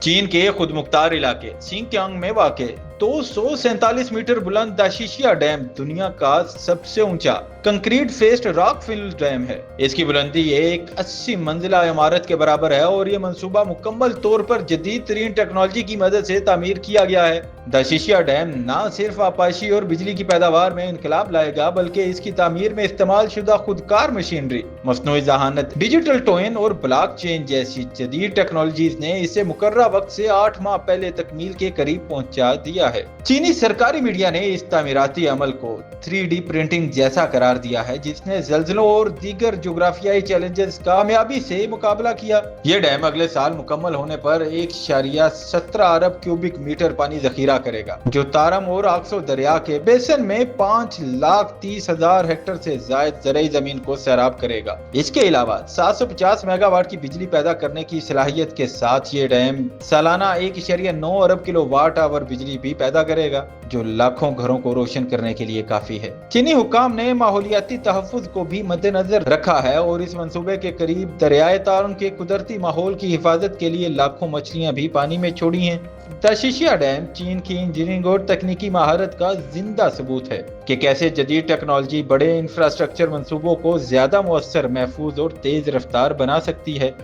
चीन के खुद मुख्तार इलाके सिंकियांग में वाक़ 247 मीटर बुलंद दाशिशिया डैम दुनिया का सबसे ऊंचा concrete faced rock fill dam है। इसकी बुलंदी एक 80 मंजिला इमारत के बराबर है और ये मंसूबा मुकम्मल तौर पर जदीद तरीन टेक्नोलॉजी की मदद से तामीर किया गया है। दाशिशिया डैम न सिर्फ आपाशी और बिजली की पैदावार में इनकलाब लाएगा, बल्कि इसकी तामीर में इस्तेमाल शुदा खुदकार मशीनरी, मसनूई ज़हानत, डिजिटल टोइन और ब्लॉक चेन जैसी जदीद टेक्नोलॉजीज ने इसे मुकर्रा वक्त से 8 माह पहले तकमील के करीब पहुंचा दिया है। चीनी सरकारी मीडिया ने इस तामीराती अमल को 3D प्रिंटिंग जैसा करार दिया है, जिसने ज़ल्ज़लों और दीगर जोग्राफियाई चैलेंजेस कामयाबी से मुकाबला किया। ये डैम अगले साल मुकम्मल होने पर 1.17 अरब क्यूबिक मीटर पानी जखीरा करेगा, जो तारम और आक्सो दरिया के बेसन में 5,30,000 हेक्टेयर से जायद ज़रई जमीन को सैराब करेगा। इसके अलावा 750 मेगावाट की बिजली पैदा करने की सलाहियत के साथ ये डैम सालाना 1.9 अरब किलोवाट आवर बिजली भी पैदा करेगा, जो लाखों घरों को रोशन करने के लिए काफी है। चीनी हुक्काम ने माहौलियाती तहफ़्फ़ुज़ को भी मद्देनजर रखा है और इस मंसूबे के करीब दरियाए तारुन के कुदरती माहौल की हिफाजत के लिए लाखों मछलियां भी पानी में छोड़ी हैं। दाशिशिया डैम चीन की इंजीनियरिंग और तकनीकी महारत का जिंदा सबूत है कि कैसे जदीद टेक्नोलॉजी बड़े इंफ्रास्ट्रक्चर मंसूबों को ज्यादा मुअस्सर, महफूज और तेज रफ्तार बना सकती है।